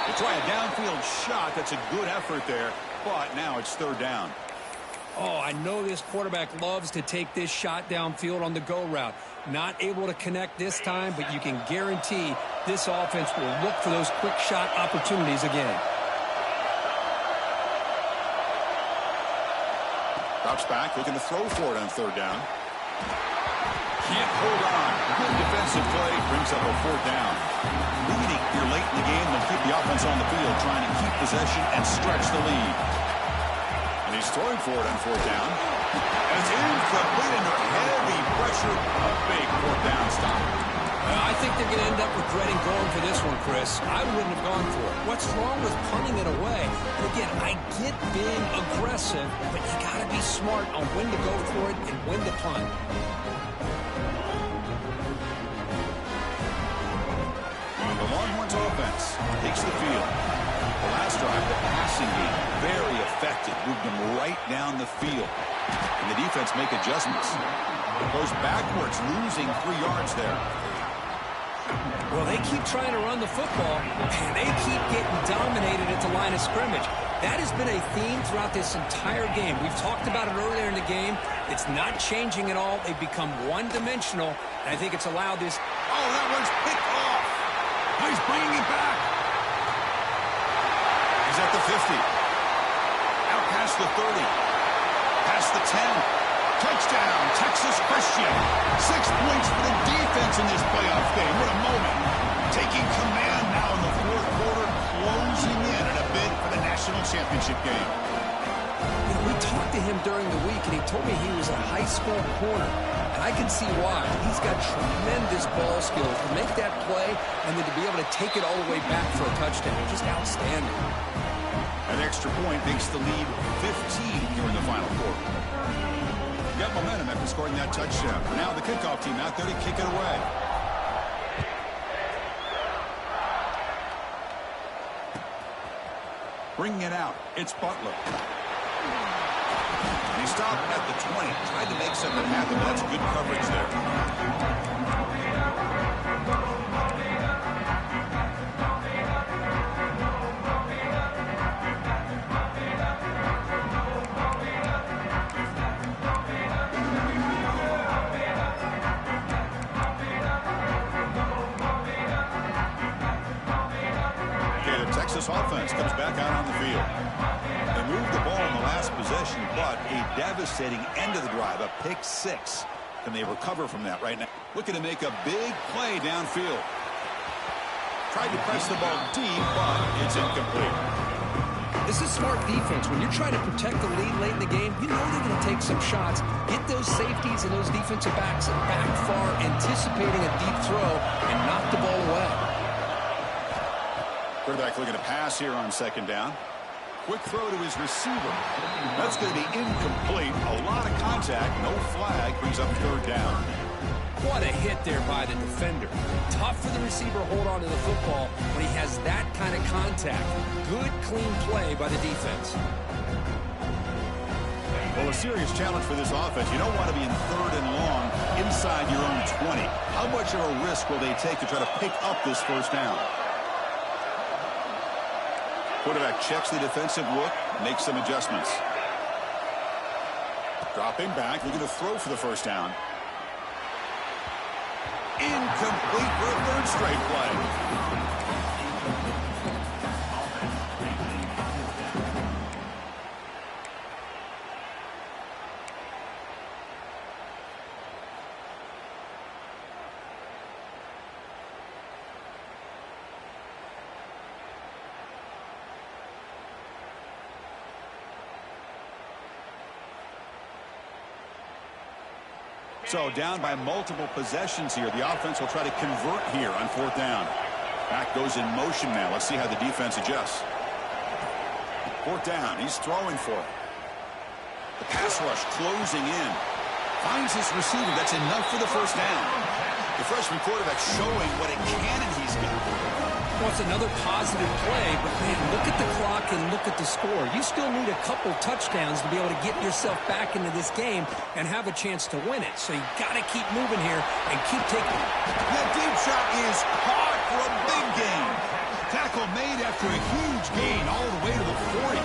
They try a downfield shot. That's a good effort there. But now it's third down. Oh, I know this quarterback loves to take this shot downfield on the go route. Not able to connect this time, but you can guarantee this offense will look for those quick shot opportunities again. Drops back, looking to throw for it on third down. Can't hold on. Good defensive play, brings up a fourth down. Leading here late in the game, they'll keep the offense on the field, trying to keep possession and stretch the lead. And he's throwing for it on fourth down. And it's incomplete under heavy pressure. A big fourth down stop. I think they're going to end up regretting going for this one, Chris. I wouldn't have gone for it. What's wrong with punting it away? And again, I get being aggressive, but you got to be smart on when to go for it and when to punt. The Longhorns offense takes the field. The last drive, the passing game, very effective. Moved them right down the field. And the defense make adjustments. Goes backwards, losing 3 yards there. Well, they keep trying to run the football, and they keep getting dominated at the line of scrimmage. That has been a theme throughout this entire game. We've talked about it earlier in the game. It's not changing at all. They've become one-dimensional, and I think it's allowed this. Oh, that one's picked off. He's bringing it back. He's at the 50. Out past the 30. Past the 10. Touchdown, Texas Christian. 6 points for the defense in this playoff game. What a moment. Taking command now in the fourth quarter, closing in at a bid for the national championship game. You know, we talked to him during the week, and he told me he was a high school corner. And I can see why. He's got tremendous ball skills to make that play and then to be able to take it all the way back for a touchdown. Just outstanding. An extra point makes the lead 15 here in the final quarter. Got momentum after scoring that touchdown. Now the kickoff team out there to kick it away. Bringing it out, it's Butler. And he stopped at the 20. Tried to make something happen, but that's good coverage there. This offense comes back out on the field. They moved the ball in the last possession, but a devastating end of the drive, a pick 6. Can they recover from that right now? Looking to make a big play downfield. Tried to press the ball deep, but it's incomplete. This is smart defense. When you're trying to protect the lead late in the game, you know they're going to take some shots, get those safeties and those defensive backs back far, anticipating a deep throw, and knock the ball away. Quarterback looking to pass here on second down. Quick throw to his receiver. That's going to be incomplete. A lot of contact. No flag. Brings up third down. What a hit there by the defender. Tough for the receiver to hold on to the football when he has that kind of contact. Good, clean play by the defense. Well, a serious challenge for this offense. You don't want to be in third and long inside your own 20. How much of a risk will they take to try to pick up this first down? Quarterback checks the defensive look, makes some adjustments. Dropping back, looking to throw for the first down. Incomplete for a third straight play. So down by multiple possessions here. The offense will try to convert here on fourth down. Back goes in motion now. Let's see how the defense adjusts. Fourth down. He's throwing for it. The pass rush closing in. Finds his receiver. That's enough for the first down. The freshman quarterback showing what a cannon he's got. Well, it's another positive play, but man, look at the clock and look at the score. You still need a couple touchdowns to be able to get yourself back into this game and have a chance to win it. So you got to keep moving here and keep taking it. That deep shot is caught for a big gain. Tackle made after a huge gain all the way to the 40.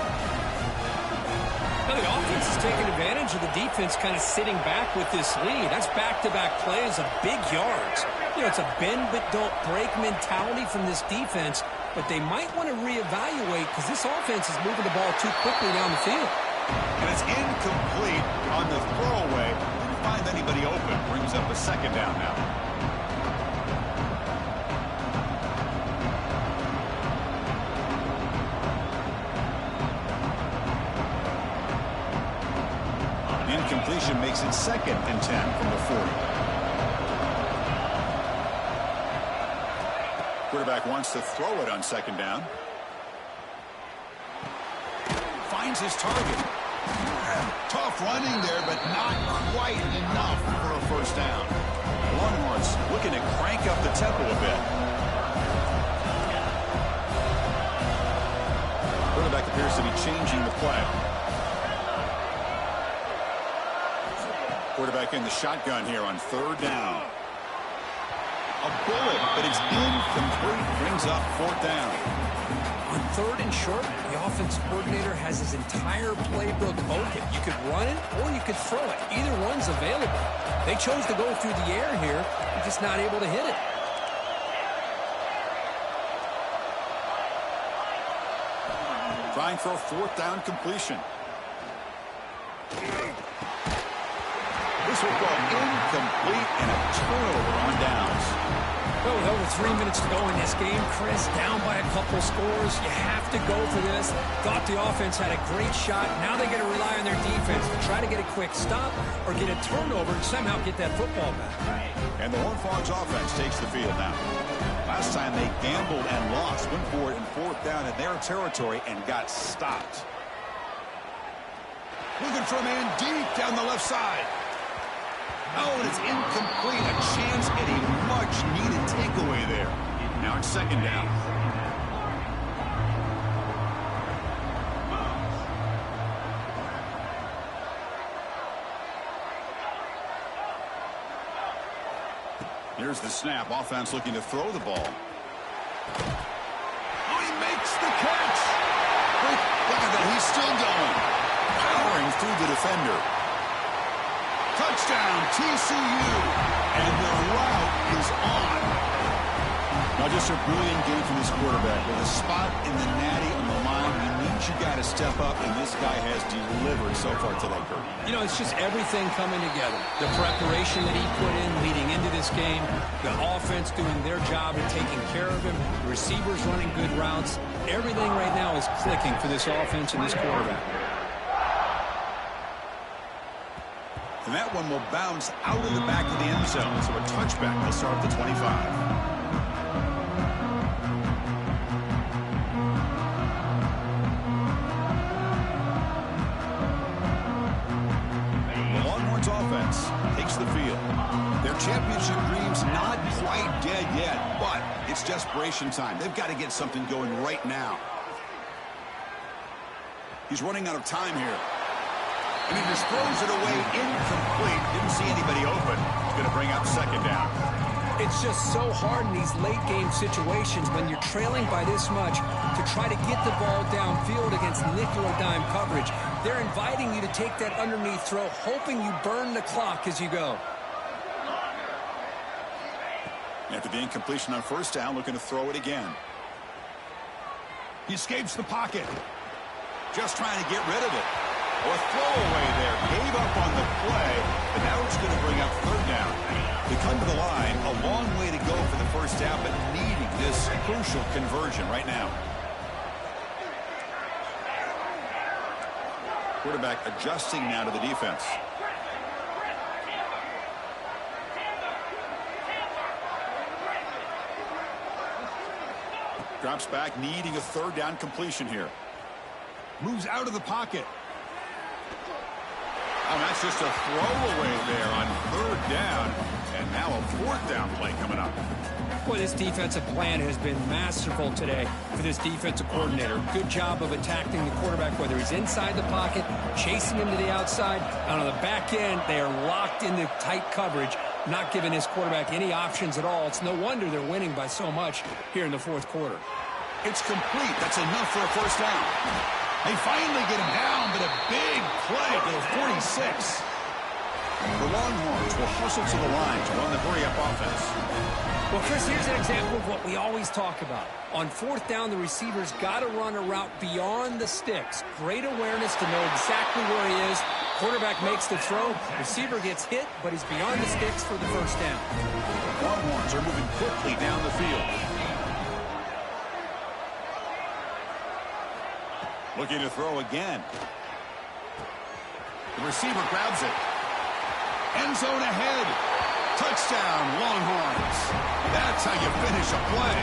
Now the offense is taking advantage of the defense kind of sitting back with this lead. That's back-to-back plays of big yards. You know, it's a bend-but-don't-break mentality from this defense, but they might want to reevaluate because this offense is moving the ball too quickly down the field. And it's incomplete on the throwaway. Didn't find anybody open. Brings up a second down now. Incompletion makes it 2nd and 10 from the 40. Quarterback wants to throw it on 2nd down. Finds his target. Tough running there, but not quite enough for a 1st down. Longhorns looking to crank up the tempo a bit. Quarterback appears to be changing the play. Quarterback in the shotgun here on 3rd down. A bullet, but it's incomplete. Brings up 4th down. On 3rd and short, the offensive coordinator has his entire playbook open. You could run it or you could throw it. Either one's available. They chose to go through the air here. They're just not able to hit it. Trying for a 4th down completion. This will go incomplete and a turnover on downs. Well, with over 3 minutes to go in this game, Chris, down by a couple scores, you have to go for this. Thought the offense had a great shot. Now they got to rely on their defense to try to get a quick stop or get a turnover and somehow get that football back. And the Horned Frogs offense takes the field now. Last time they gambled and lost, went for it in 4th down in their territory and got stopped. Looking for a man deep down the left side. Oh, and it's incomplete. A chance at a much-needed takeaway there. Now it's 2nd down. Here's the snap. Offense looking to throw the ball. Oh, he makes the catch. Look at that. He's still going. Powering through the defender. Touchdown, TCU. And the route is on. Now just a brilliant game from this quarterback. With a spot in the natty on the line, he means you got to step up, and this guy has delivered so far today, Kurt. You know, it's just everything coming together. The preparation that he put in leading into this game, the offense doing their job and taking care of him, the receivers running good routes. Everything right now is clicking for this offense and this quarterback. And that one will bounce out of the back of the end zone. So a touchback will start at the 25. The Longhorns offense takes the field. Their championship dreams not quite dead yet, but it's desperation time. They've got to get something going right now. He's running out of time here. And he just throws it away incomplete. Didn't see anybody open. He's going to bring up 2nd down. It's just so hard in these late-game situations when you're trailing by this much to try to get the ball downfield against nickel or dime coverage. They're inviting you to take that underneath throw, hoping you burn the clock as you go. After the incompletion on 1st down, looking to throw it again. He escapes the pocket. Just trying to get rid of it. Oh, a throwaway there. Gave up on the play, but now it's going to bring up 3rd down. They come to the line. A long way to go for the 1st down, but needing this crucial conversion right now. Quarterback adjusting now to the defense. Drops back, needing a 3rd down completion here. Moves out of the pocket. Oh, that's just a throwaway there on 3rd down. And now a 4th down play coming up. Boy, this defensive plan has been masterful today for this defensive coordinator. Good job of attacking the quarterback, whether he's inside the pocket, chasing him to the outside. And on the back end, they are locked into tight coverage, not giving this quarterback any options at all. It's no wonder they're winning by so much here in the 4th quarter. It's complete. That's enough for a 1st down. They finally get him down, but a big play to the 46. The Longhorns will hustle to the line to run the hurry-up offense. Well, Chris, here's an example of what we always talk about. On 4th down, the receiver's got to run a route beyond the sticks. Great awareness to know exactly where he is. Quarterback makes the throw. Receiver gets hit, but he's beyond the sticks for the 1st down. Longhorns are moving quickly down the field. Looking to throw again. The receiver grabs it. End zone ahead. Touchdown, Longhorns. That's how you finish a play.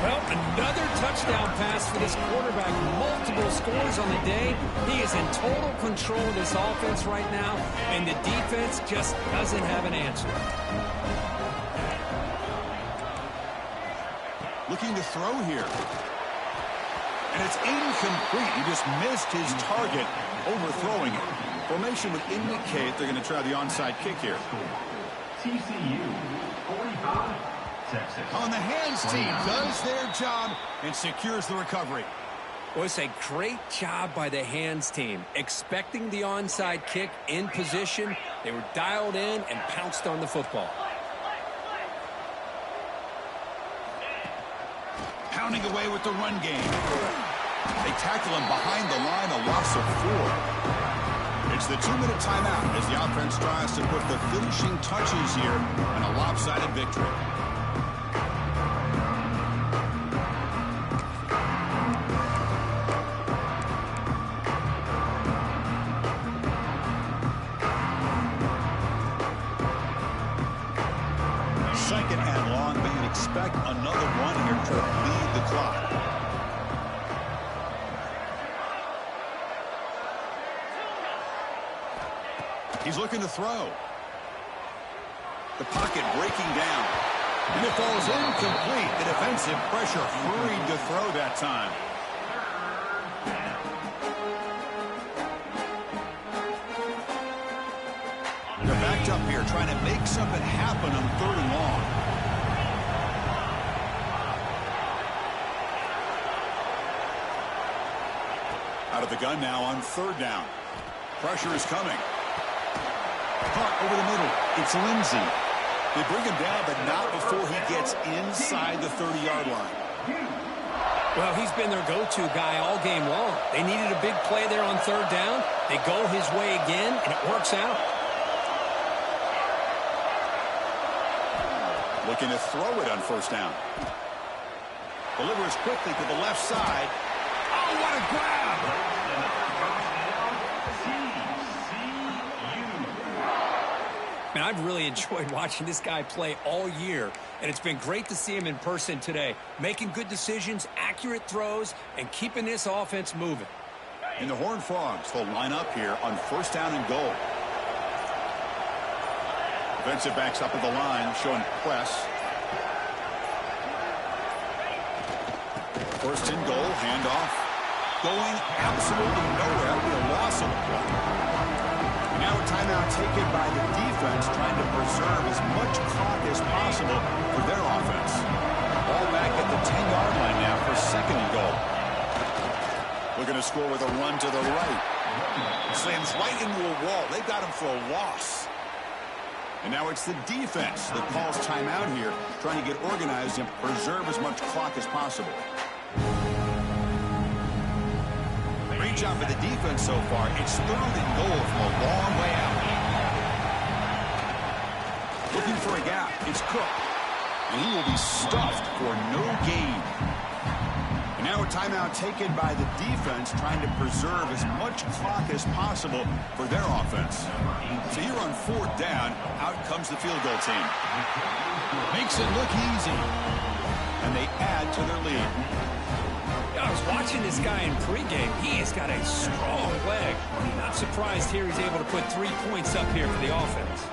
Well, another touchdown pass for this quarterback. Multiple scores on the day. He is in total control of this offense right now, and the defense just doesn't have an answer. Looking to throw here. And it's incomplete. He just missed his target, overthrowing it. Formation would indicate they're going to try the onside kick here. TCU 45, Texas. On the hands team does their job and secures the recovery. Well, it's a great job by the hands team. Expecting the onside kick in position, they were dialed in and pounced on the football. Pounding away with the run game. They tackle him behind the line, a loss of 4. It's the 2-minute timeout as the offense tries to put the finishing touches here in a lopsided victory. Second and long, but you'd expect another one here to lead the clock. He's looking to throw. The pocket breaking down. And it falls incomplete. The defensive pressure hurried to throw that time. They're backed up here trying to make something happen on 3rd and long. Out of the gun now on 3rd down. Pressure is coming. Caught over the middle. It's Lindsey. They bring him down, but not before he gets inside the 30-yard line. Well, he's been their go-to guy all game long. They needed a big play there on 3rd down. They go his way again, and it works out. Looking to throw it on 1st down. Delivers quickly to the left side. Oh, what a grab! Man, I've really enjoyed watching this guy play all year, and it's been great to see him in person today, making good decisions, accurate throws, and keeping this offense moving. And the Horned Frogs will line up here on 1st down and goal. Defensive backs up at the line, showing press. 1st and goal, handoff. Going absolutely nowhere. That'll be a loss of the play. Now a timeout taken by the defense, trying to preserve as much clock as possible for their offense. Ball back at the 10-yard line now for 2nd and goal. Looking to score with a run to the right. Slams right into a wall. They've got him for a loss. And now it's the defense that calls timeout here, trying to get organized and preserve as much clock as possible. Great job for the defense so far. It's 3rd and goal from a long way out. Looking for a gap. It's Cook. And he will be stuffed for no gain. And now a timeout taken by the defense, trying to preserve as much clock as possible for their offense. So here on 4th down, out comes the field goal team. Makes it look easy. And they add to their lead. I was watching this guy in pregame. He has got a strong leg. Not surprised here he's able to put 3 points up here for the offense.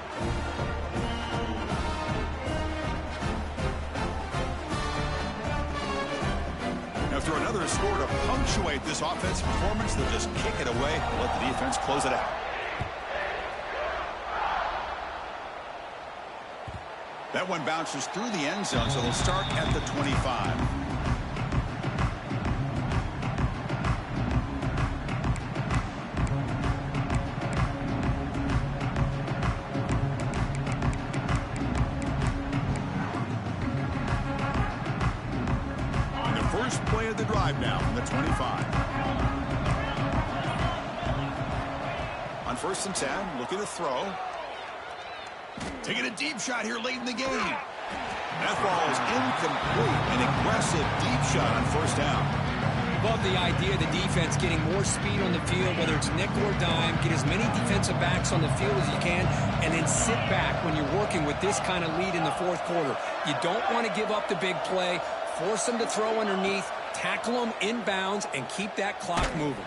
Now through another score to punctuate this offensive performance, they'll just kick it away and let the defense close it out. That one bounces through the end zone, so they'll start at the 25. Play of the drive now from the 25. On 1st and 10, looking to throw. Taking a deep shot here late in the game. That ball is incomplete. An aggressive deep shot on 1st down. love the idea of the defense getting more speed on the field, whether it's nickel or dime, get as many defensive backs on the field as you can, and then sit back when you're working with this kind of lead in the fourth quarter. You don't want to give up the big play, force them to throw underneath, tackle them inbounds, and keep that clock moving.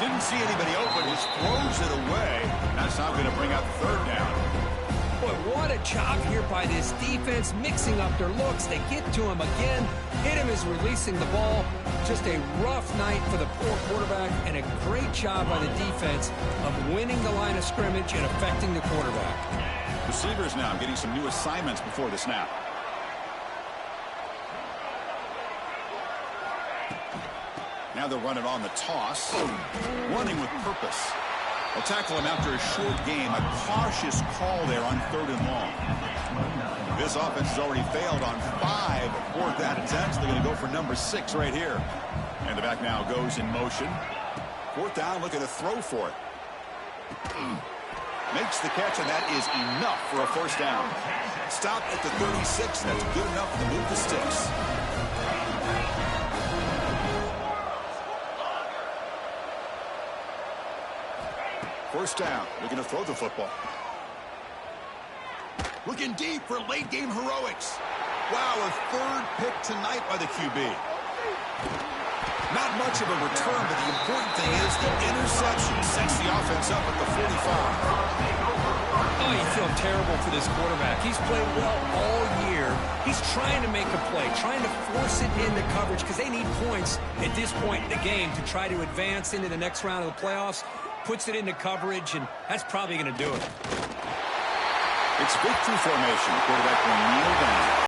Didn't see anybody open, just throws it away. That's not going to bring out the third down. Boy, what a job here by this defense, mixing up their looks. They get to him again. Hit him as releasing the ball. Just a rough night for the poor quarterback, and a great job by the defense of winning the line of scrimmage and affecting the quarterback. Receivers now getting some new assignments before the snap. Now they'll run it on the toss. Running with purpose. They'll tackle him after a short game. A cautious call there on 3rd and long. This offense has already failed on 5 fourth down attempts. They're going to go for number 6 right here. And the back now goes in motion. 4th down, looking to throw for it. Makes the catch, and that is enough for a first down. Stop at the 36. That's good enough to move the sticks. First down, looking to throw the football. Looking deep for late-game heroics. Wow, a 3rd pick tonight by the QB. Not much of a return, but the important thing is the interception sets the offense up at the 45. Oh, you feel terrible for this quarterback. He's played well all year. He's trying to make a play, trying to force it into coverage because they need points at this point in the game to try to advance into the next round of the playoffs. Puts it into coverage, and that's probably going to do it. It's victory formation. The quarterback will kneel down.